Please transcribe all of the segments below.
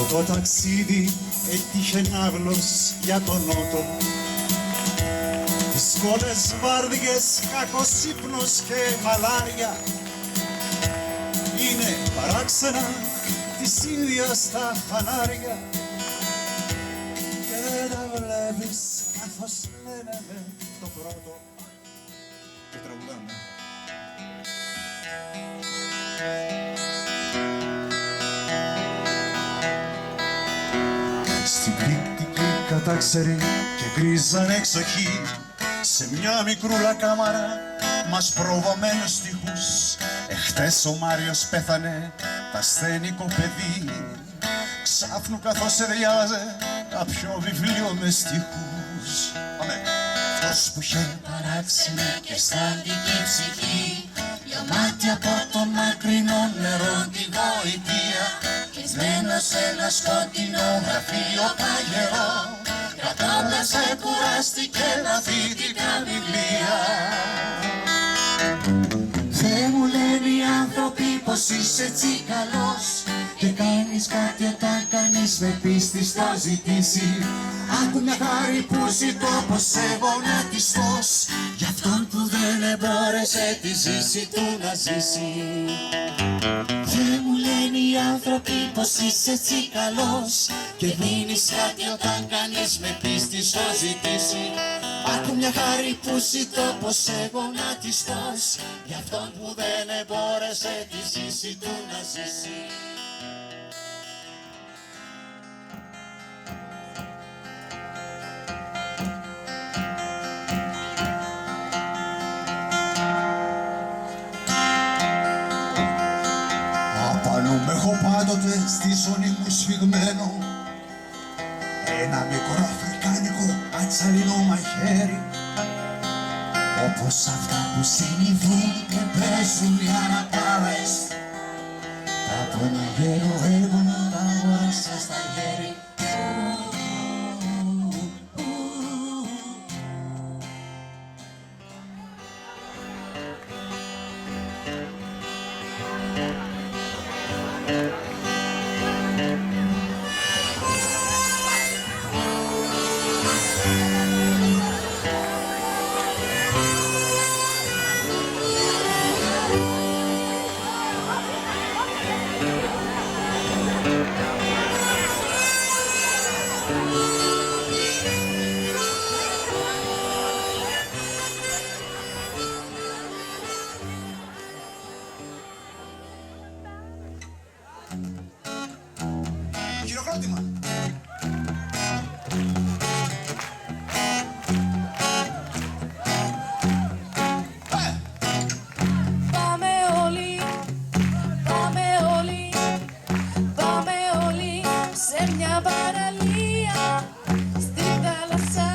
Το ταξίδι έτυχε ναύλος για τον νότο. Δύσκολες βάρδιες, κακός ύπνος και μαλάρια είναι παράξενα της ίδιας τα φανάρια και δεν τα βλέπεις καθώς λένε με το πρώτο. Και τραγουδάμε. Στην κριτική κατάξερη και γκρίζαν εξοχή σε μια μικρούλα κάμαρα μας προβωμένους στιχούς. Εχθές ο Μάριος πέθανε, τα ασθένικο παιδί, ξάφνου καθώς διάβαζε κάποιο βιβλίο με στιχούς. Πάμε. Αυτός που είχε παράξενη και στατική ψυχή, γεμάτη από το μακρινό νερό τη γοητεία, κλεισμένος σε ένα σκοτεινό γραφείο παγερό, κρατώντας σε κουράστηκε μαθητικά βιβλία. Θεέ μου, λένε οι άνθρωποι πως είσαι έτσι καλός και κάνεις κάτι όταν κανείς με πίστη στο ζητήσει. Άκου μια χάρη που ζητώ πως σε γονατιστός για αυτόν που δεν εμπόρεσε τη ζήση του να ζήσει. Θεέ μου, λένε οι άνθρωποι πως είσαι έτσι καλός και δίνεις κάτι όταν κανείς με πίστη στο ζητήσει. Άκου μια χάρη που ζητώ πως σε γονατιστός για αυτόν που δεν εμπόρεσε τη ζήση του να ζήσει. Απάνω με έχω πάντοτε στη ζώνη μου σφιγμένο ένα μικρό αφρικάνικο ατσαλινό μαχαίρι, όπως αυτά που συνηθούν και παίζουν οι αναπάρες. Από ένα γέρο εγώ τα αγόρασα στα χέρι. Χειροκρότημα. Πάμε όλοι, πάμε όλοι, πάμε όλοι σε μια παραλία, στη θάλασσα,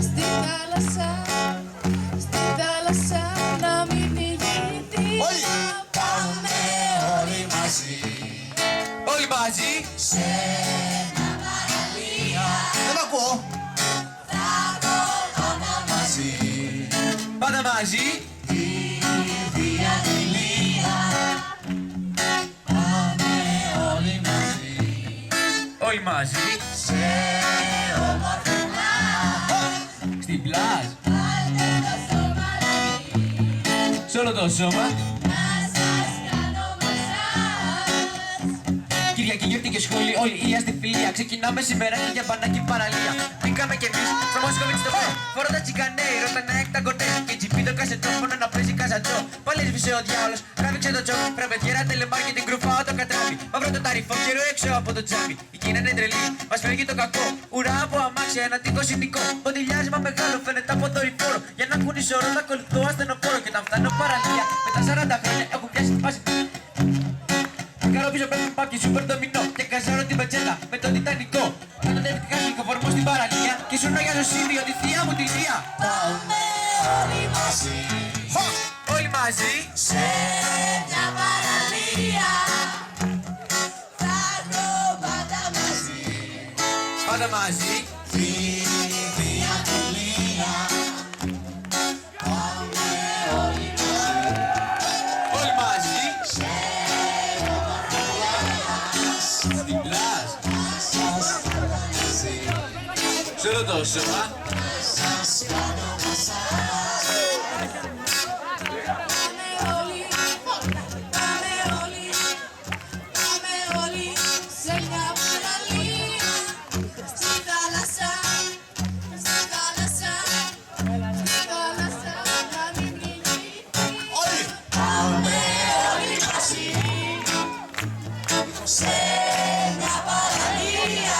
στη θάλασσα, στη θάλασσα να μην πνιγεί τίποτα. Πάμε όλοι μαζί, Όλοι μαζί, σε μια παραλία, Δεν μ' ακούω. θα το πάμε μαζί, πάντα μαζί. τη διαδηλία. Πάμε όλοι μαζί, Όλοι μαζί, σε όμορφη πλάζ, στην πλάζ, βάλτε το σοβαρή, σ' όλο το σώμα. να σας κάνω μασάζ. Κυριακή, γιορτή και σχολή, όλη η αστιφιλία. Ξεκινάμε σήμερα και για μπανάκι παραλία. Μπήκαμε κι εμείς στο Μόσκοβιτ στο φω. Φορώντα τσικανέι, ρωτάνε έκτα κοντέ. Και τσιπί το κασετόφωνο να παίζει καζατζό. Πάλι σβήσε ο διάολος, τράβηξε το τσόκ. Πραπετιέρα τηλεμάρκετινγκ κρουφάω το κατράβι. Μαύρο το ταρυφό, καιρό έξω από το τζάμι. Η Κίνα είναι τρελή, μας φεύγει το κακό. Ουρά από αμάξια, ένα τείχο συνδικό. Ποντιλιάσμα μεγάλο, φαίνεται από δορυφόρο. Για να έχουν ισορρό να ακολουθώ ασθενοφόρο. Και όταν φτάνω παραλία, με τα 40 χρόνια έχουν πιάσει τη φάση. Κάνω πίσω πέφτει πάπ και σούπερ ντομινό. Και καζάρω την πετσέτα με τον Τιτανικό. Κάνω τεχνικά σιλικοφορμό στην παραλία. Και σου νοιάζω Σύνδιο, τη θεία μου τη θεία. Πάμε όλοι μαζί, Όλοι μαζί, σε μια παραλία, θα το πάντα μαζί, πάντα μαζί. τη διαδηλία. Πάμε όλοι μαζί, Όλοι μαζί, σε όμορφη πλάζ, στην πλάζ, όλο το σώμα. Σας κάνω μασάζ. Πάμε όλοι, πάμε όλοι, πάμε όλοι σε μια παραλία. Στη θάλασσα, στη θάλασσα, στη θάλασσα να μην πνιγεί. Όλοι πάμε όλοι μαζί σε μια παραλία.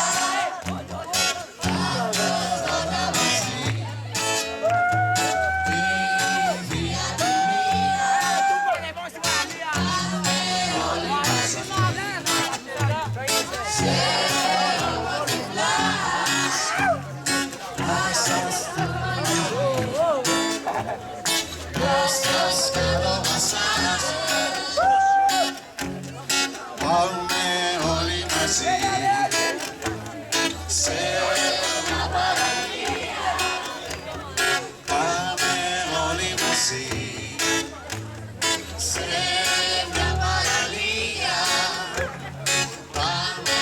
Σας κάνω μασάζ. Πάμε όλοι μαζί σε μια παραλία. Πάμε όλοι μαζί Σε μια παραλία. Πάμε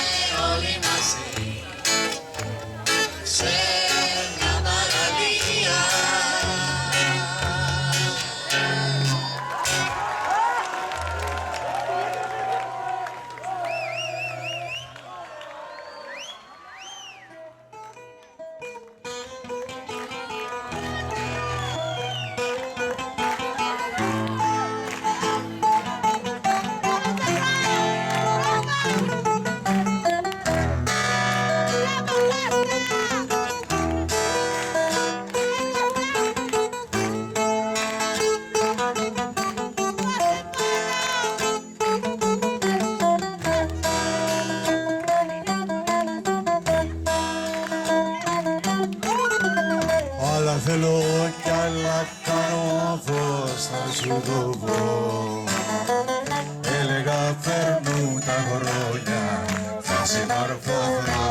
όλοι μαζί σε μια παραλία. Άλλα θέλω κι άλλα κάνω, πώς θα σου το πω. Έλεγα φέρνουν τα χρόνια, θα συμμορφωθώ.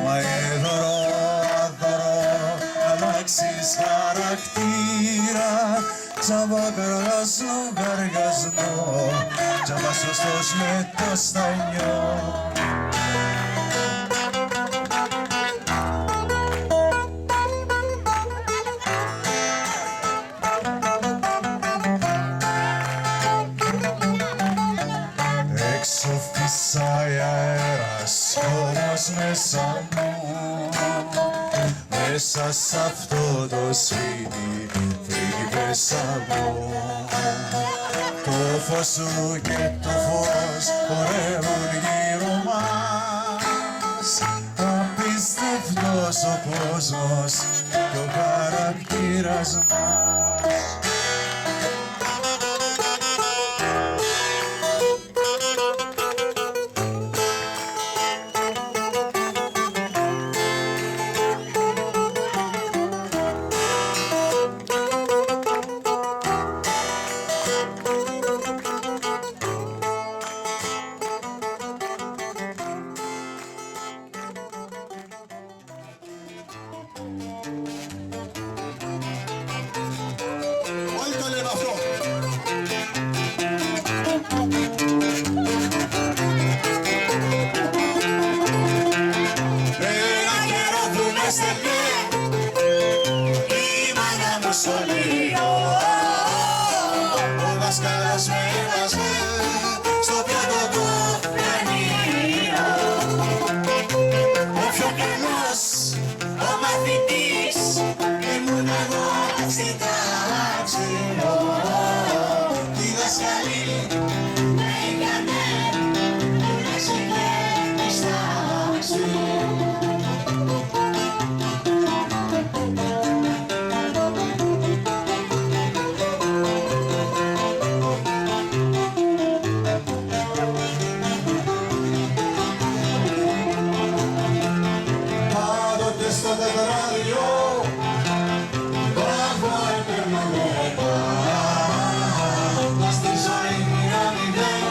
Μα δωρό, αδωρό, αλλάξεις χαρακτήρα. Τσάμπα περνάς λογαριασμό, τσάμπα σωστός με το στανιό. Έξω φυσάει αέρας, όμως μέσα μου, μέσα σ' αυτό το σπίτι φύγει μέσα μου. Το φως σου και το φως χορεύουν γύρω μας. Απίστευτος ο κόσμος και ο χαρακτήρας μας. Όλοι το λέμε αυτό. Ένα καιρό που με στέλνε η μάνα μου στο λύο. Ο δάσκαλος με έβαζε στο πιάτο του κρανίο. Ο πιο καλός, ο μαθητής, ήμουν εγώ στην τάξη. Η δασκαλή με έκανε να συγγένει στάξη. Πάντοτε στο τετράδιο μπράβο έπαιρνα νέκα. Μες στη ζωή μια μηδέν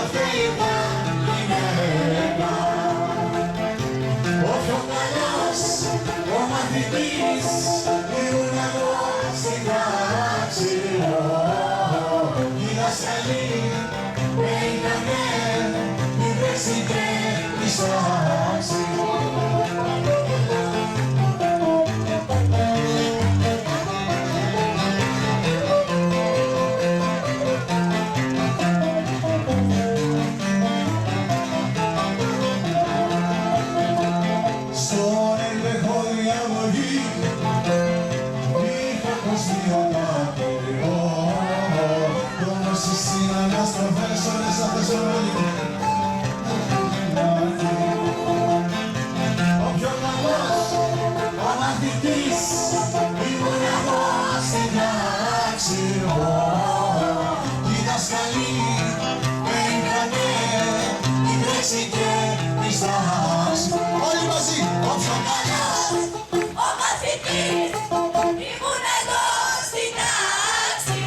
αυτή ήταν γυναίκα. Ο πιο καλός, ο μαθητής, ήμουν εγώ στην τάξη. Η δασκαλή με έκανε, μην πέσει και η στάξη. βρέξει και της τάξης. Όλοι μαζί, ο πιο καλός, ο μαθητής, ήμουν εγώ στην τάξη.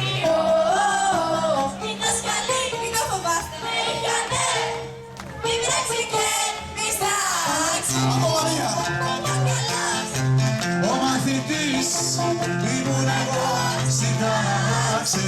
Μην δασκαλοί, μην το φοβάστε, με είχανε μη βρέξει και της τάξης. από Μαρία. Ο πιο καλός, Ο μαθητής ήμουν εγώ στην τάξη.